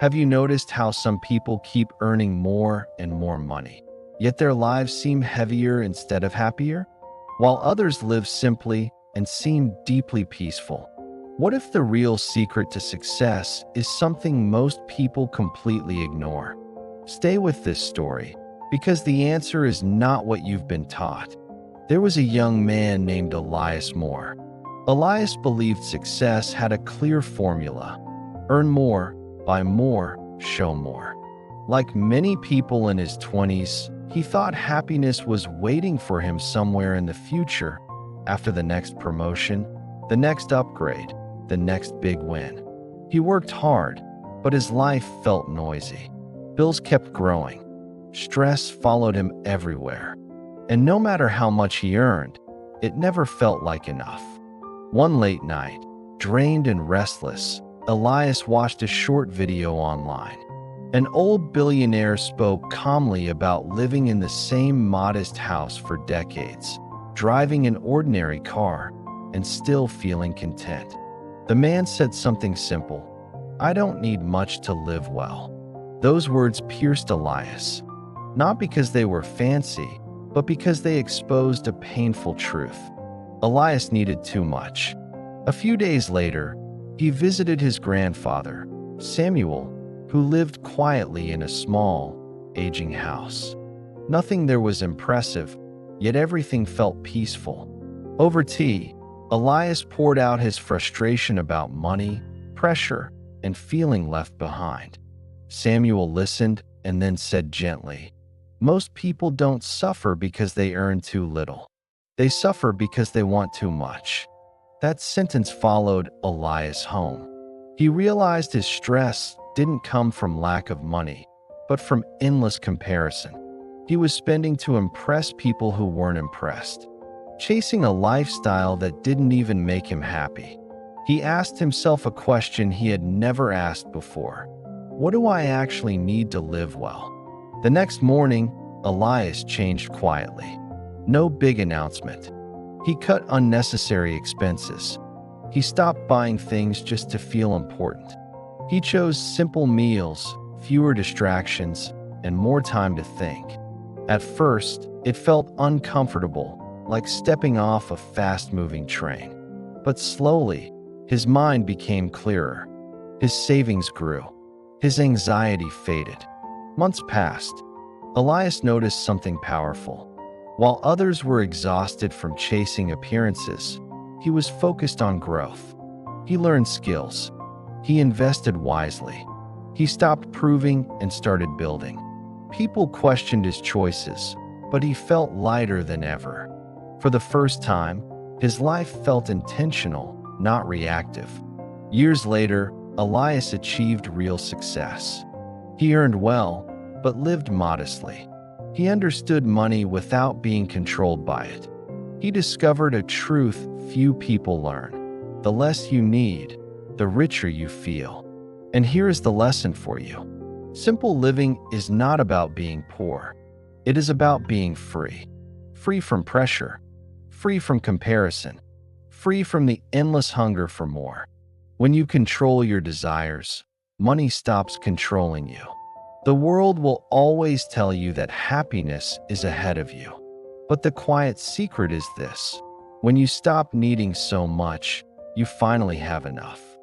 Have you noticed how some people keep earning more and more money, yet their lives seem heavier instead of happier? While others live simply and seem deeply peaceful. What if the real secret to success is something most people completely ignore? Stay with this story, because the answer is not what you've been taught. There was a young man named Elias Moore. Elias believed success had a clear formula: earn more, buy more, show more. Like many people in his 20s, he thought happiness was waiting for him somewhere in the future, after the next promotion, the next upgrade, the next big win. He worked hard, but his life felt noisy. Bills kept growing. Stress followed him everywhere. And no matter how much he earned, it never felt like enough. One late night, drained and restless, Elias watched a short video online. An old billionaire spoke calmly about living in the same modest house for decades, driving an ordinary car, and still feeling content. The man said something simple: "I don't need much to live well." Those words pierced Elias, not because they were fancy, but because they exposed a painful truth. Elias needed too much. A few days later, he visited his grandfather, Samuel, who lived quietly in a small, aging house. Nothing there was impressive, yet everything felt peaceful. Over tea, Elias poured out his frustration about money, pressure, and feeling left behind. Samuel listened and then said gently, "Most people don't suffer because they earn too little. They suffer because they want too much." That sentence followed Elias home. He realized his stress didn't come from lack of money, but from endless comparison. He was spending to impress people who weren't impressed, chasing a lifestyle that didn't even make him happy. He asked himself a question he had never asked before: what do I actually need to live well? The next morning, Elias changed quietly. No big announcement. He cut unnecessary expenses. He stopped buying things just to feel important. He chose simple meals, fewer distractions, and more time to think. At first, it felt uncomfortable, like stepping off a fast-moving train. But slowly, his mind became clearer. His savings grew. His anxiety faded. Months passed. Elias noticed something powerful. While others were exhausted from chasing appearances, he was focused on growth. He learned skills. He invested wisely. He stopped proving and started building. People questioned his choices, but he felt lighter than ever. For the first time, his life felt intentional, not reactive. Years later, Elias achieved real success. He earned well, but lived modestly. He understood money without being controlled by it. He discovered a truth few people learn: the less you need, the richer you feel. And here is the lesson for you. Simple living is not about being poor. It is about being free. Free from pressure. Free from comparison. Free from the endless hunger for more. When you control your desires, money stops controlling you. The world will always tell you that happiness is ahead of you. But the quiet secret is this: when you stop needing so much, you finally have enough.